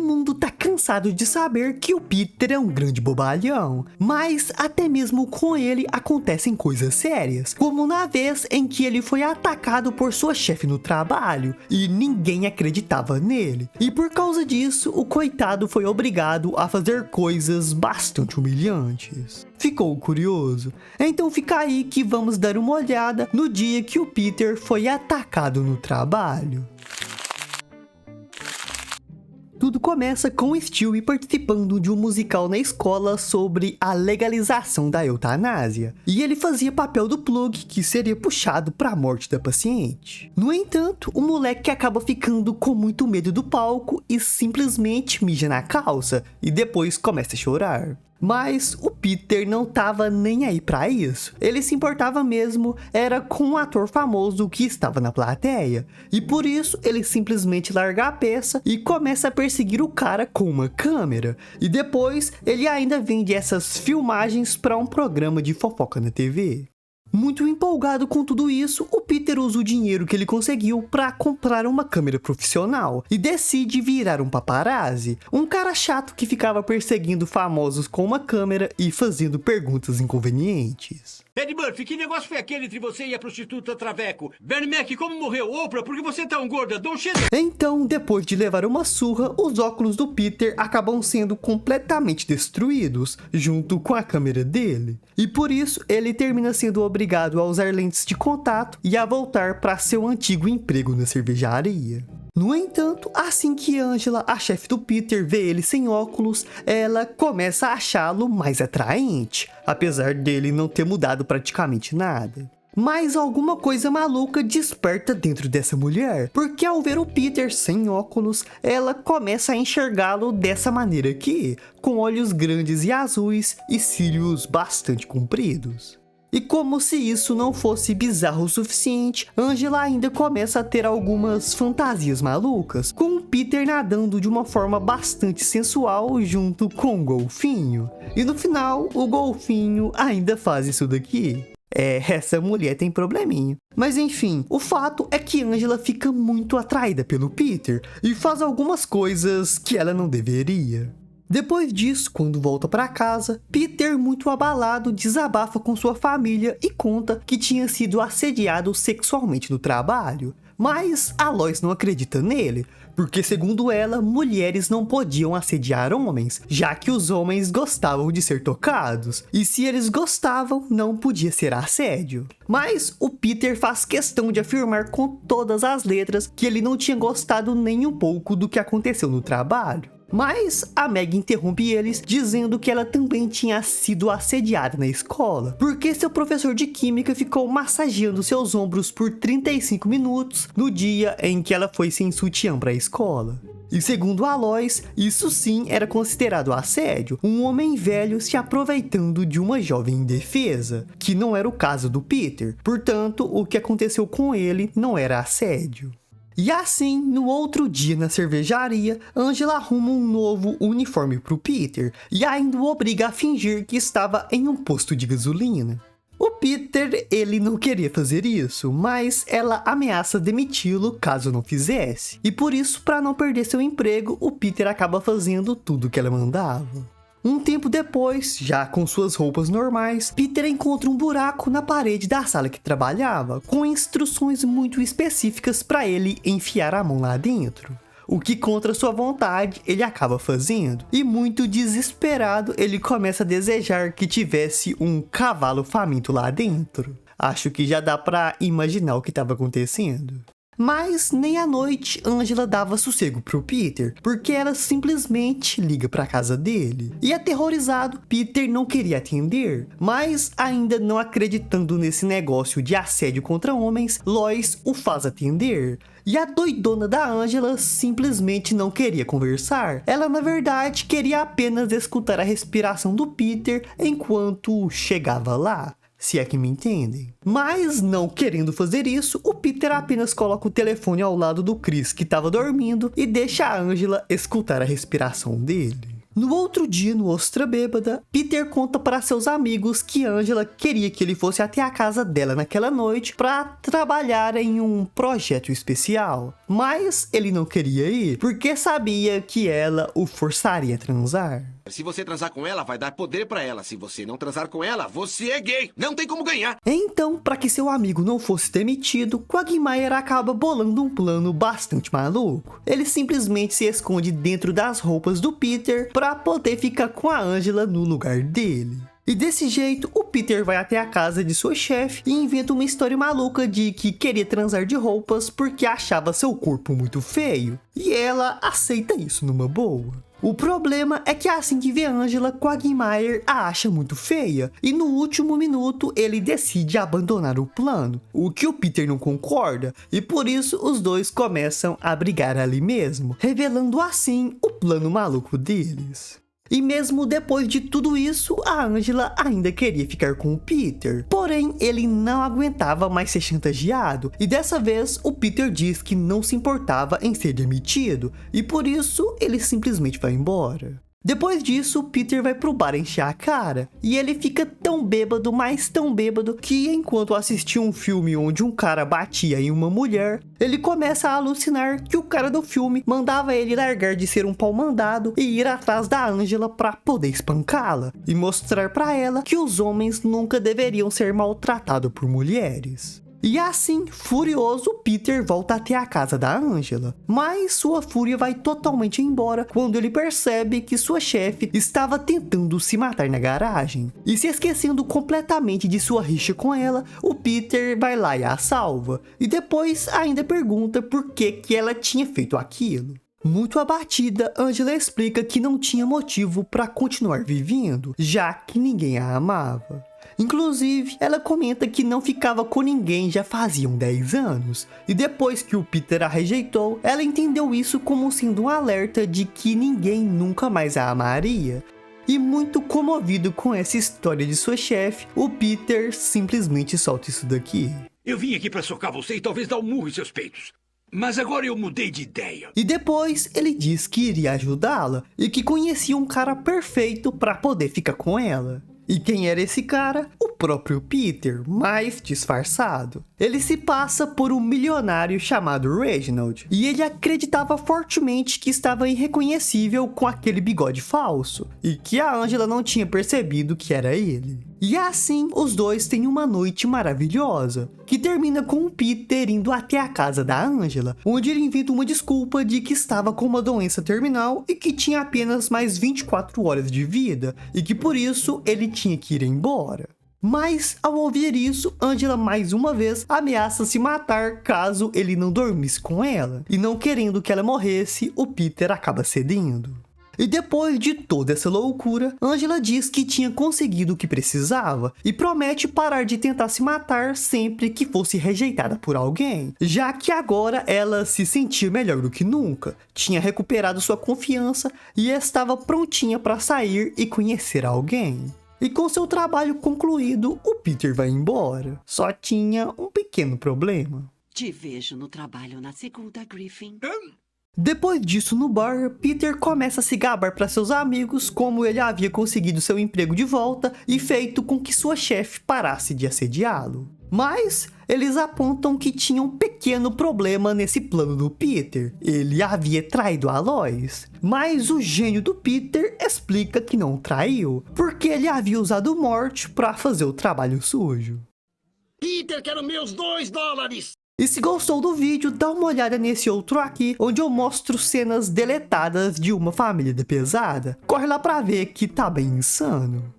mundo tá cansado de saber que o Peter é um grande bobalhão, mas até mesmo com ele acontecem coisas sérias, como na vez em que ele foi atacado por sua chefe no trabalho e ninguém acreditava nele. E por causa disso, o coitado foi obrigado a fazer coisas bastante humilhantes. Ficou curioso? Então fica aí que vamos dar uma olhada no dia que o Peter foi atacado no trabalho. Tudo começa com Stewie participando de um musical na escola sobre a legalização da eutanásia. E ele fazia papel do Plug, que seria puxado para a morte da paciente. No entanto, o moleque acaba ficando com muito medo do palco e simplesmente mija na calça e depois começa a chorar. Mas o Peter não tava nem aí pra isso. Ele se importava mesmo era com um ator famoso que estava na plateia. E por isso ele simplesmente larga a peça e começa a perseguir o cara com uma câmera. E depois ele ainda vende essas filmagens para um programa de fofoca na TV. Muito empolgado com tudo isso, o Peter usa o dinheiro que ele conseguiu para comprar uma câmera profissional e decide virar um paparazzi, um cara chato que ficava perseguindo famosos com uma câmera e fazendo perguntas inconvenientes. Ed Murphy, que negócio foi aquele entre você e a prostituta Traveco? Bernie Mac, como morreu? Oprah, por que você é tão gorda? Don Cheadle. Então, depois de levar uma surra, os óculos do Peter acabam sendo completamente destruídos, junto com a câmera dele. E por isso, ele termina sendo obrigado a usar lentes de contato e a voltar para seu antigo emprego na cervejaria. No entanto, assim que Angela, a chefe do Peter, vê ele sem óculos, ela começa a achá-lo mais atraente, apesar dele não ter mudado praticamente nada. Mas alguma coisa maluca desperta dentro dessa mulher, porque ao ver o Peter sem óculos, ela começa a enxergá-lo dessa maneira aqui, com olhos grandes e azuis e cílios bastante compridos. E como se isso não fosse bizarro o suficiente, Angela ainda começa a ter algumas fantasias malucas, com o Peter nadando de uma forma bastante sensual junto com o golfinho. E no final, o golfinho ainda faz isso daqui. Essa mulher tem probleminha. Mas enfim, o fato é que Angela fica muito atraída pelo Peter e faz algumas coisas que ela não deveria. Depois disso, quando volta para casa, Peter, muito abalado, desabafa com sua família e conta que tinha sido assediado sexualmente no trabalho. Mas a Lois não acredita nele, porque segundo ela, mulheres não podiam assediar homens, já que os homens gostavam de ser tocados, e se eles gostavam, não podia ser assédio. Mas o Peter faz questão de afirmar com todas as letras que ele não tinha gostado nem um pouco do que aconteceu no trabalho. Mas a Meg interrompe eles, dizendo que ela também tinha sido assediada na escola, porque seu professor de química ficou massageando seus ombros por 35 minutos no dia em que ela foi sem sutiã para a escola. E segundo a Lois, isso sim era considerado assédio, um homem velho se aproveitando de uma jovem indefesa, que não era o caso do Peter, portanto o que aconteceu com ele não era assédio. E assim, no outro dia na cervejaria, Angela arruma um novo uniforme pro Peter e ainda o obriga a fingir que estava em um posto de gasolina. O Peter, ele não queria fazer isso, mas ela ameaça demiti-lo caso não fizesse. E por isso, para não perder seu emprego, o Peter acaba fazendo tudo que ela mandava. Um tempo depois, já com suas roupas normais, Peter encontra um buraco na parede da sala que trabalhava, com instruções muito específicas para ele enfiar a mão lá dentro. O que contra sua vontade ele acaba fazendo, e muito desesperado ele começa a desejar que tivesse um cavalo faminto lá dentro. Acho que já dá para imaginar o que estava acontecendo. Mas nem à noite Angela dava sossego pro Peter, porque ela simplesmente liga pra casa dele. E aterrorizado, Peter não queria atender, mas ainda não acreditando nesse negócio de assédio contra homens, Lois o faz atender. E a doidona da Angela simplesmente não queria conversar. Ela na verdade queria apenas escutar a respiração do Peter enquanto chegava lá. Se é que me entendem. Mas, não querendo fazer isso, o Peter apenas coloca o telefone ao lado do Chris, que estava dormindo, e deixa a Angela escutar a respiração dele. No outro dia, no Ostra Bêbada, Peter conta para seus amigos que Angela queria que ele fosse até a casa dela naquela noite para trabalhar em um projeto especial. Mas ele não queria ir, porque sabia que ela o forçaria a transar. Se você transar com ela, vai dar poder pra ela. Se você não transar com ela, você é gay. Não tem como ganhar. Então, para que seu amigo não fosse demitido, Quagmire acaba bolando um plano bastante maluco. Ele simplesmente se esconde dentro das roupas do Peter para poder ficar com a Angela no lugar dele. E desse jeito, o Peter vai até a casa de sua chefe e inventa uma história maluca de que queria transar de roupas porque achava seu corpo muito feio. E ela aceita isso numa boa. O problema é que assim que vê Angela, Quagmire a acha muito feia e no último minuto ele decide abandonar o plano, o que o Peter não concorda e por isso os dois começam a brigar ali mesmo, revelando assim o plano maluco deles. E mesmo depois de tudo isso, a Angela ainda queria ficar com o Peter. Porém, ele não aguentava mais ser chantageado. E dessa vez, o Peter diz que não se importava em ser demitido. E por isso, ele simplesmente vai embora. Depois disso, Peter vai pro bar encher a cara. E ele fica tão bêbado, mas tão bêbado, que enquanto assistia um filme onde um cara batia em uma mulher, ele começa a alucinar que o cara do filme mandava ele largar de ser um pau mandado e ir atrás da Angela para poder espancá-la. E mostrar para ela que os homens nunca deveriam ser maltratados por mulheres. E assim, furioso, Peter volta até a casa da Angela. Mas sua fúria vai totalmente embora quando ele percebe que sua chefe estava tentando se matar na garagem. E se esquecendo completamente de sua rixa com ela, o Peter vai lá e a salva. E depois ainda pergunta por que ela tinha feito aquilo. Muito abatida, Angela explica que não tinha motivo para continuar vivendo, já que ninguém a amava. Inclusive, ela comenta que não ficava com ninguém já faziam 10 anos. E depois que o Peter a rejeitou, ela entendeu isso como sendo um alerta de que ninguém nunca mais a amaria. E muito comovido com essa história de sua chefe, o Peter simplesmente solta isso daqui. Eu vim aqui pra socar você e talvez dar um murro em seus peitos. Mas agora eu mudei de ideia. E depois ele diz que iria ajudá-la e que conhecia um cara perfeito para poder ficar com ela. E quem era esse cara? O próprio Peter, mas disfarçado. Ele se passa por um milionário chamado Reginald, e ele acreditava fortemente que estava irreconhecível com aquele bigode falso, e que a Angela não tinha percebido que era ele. E assim, os dois têm uma noite maravilhosa, que termina com o Peter indo até a casa da Angela, onde ele inventa uma desculpa de que estava com uma doença terminal e que tinha apenas mais 24 horas de vida, e que por isso ele tinha que ir embora. Mas, ao ouvir isso, Angela mais uma vez ameaça se matar caso ele não dormisse com ela, e não querendo que ela morresse, o Peter acaba cedendo. E depois de toda essa loucura, Angela diz que tinha conseguido o que precisava e promete parar de tentar se matar sempre que fosse rejeitada por alguém, já que agora ela se sentia melhor do que nunca, tinha recuperado sua confiança e estava prontinha para sair e conhecer alguém. E com seu trabalho concluído, o Peter vai embora. Só tinha um pequeno problema. Te vejo no trabalho na segunda, Griffin. Depois disso, no bar, Peter começa a se gabar para seus amigos como ele havia conseguido seu emprego de volta e feito com que sua chefe parasse de assediá-lo. Mas eles apontam que tinha um pequeno problema nesse plano do Peter. Ele havia traído a Lois. Mas o gênio do Peter explica que não traiu, porque ele havia usado o Mort para fazer o trabalho sujo. Peter, quero meus $2! E se gostou do vídeo, dá uma olhada nesse outro aqui, onde eu mostro cenas deletadas de Uma Família da Pesada. Corre lá pra ver que tá bem insano.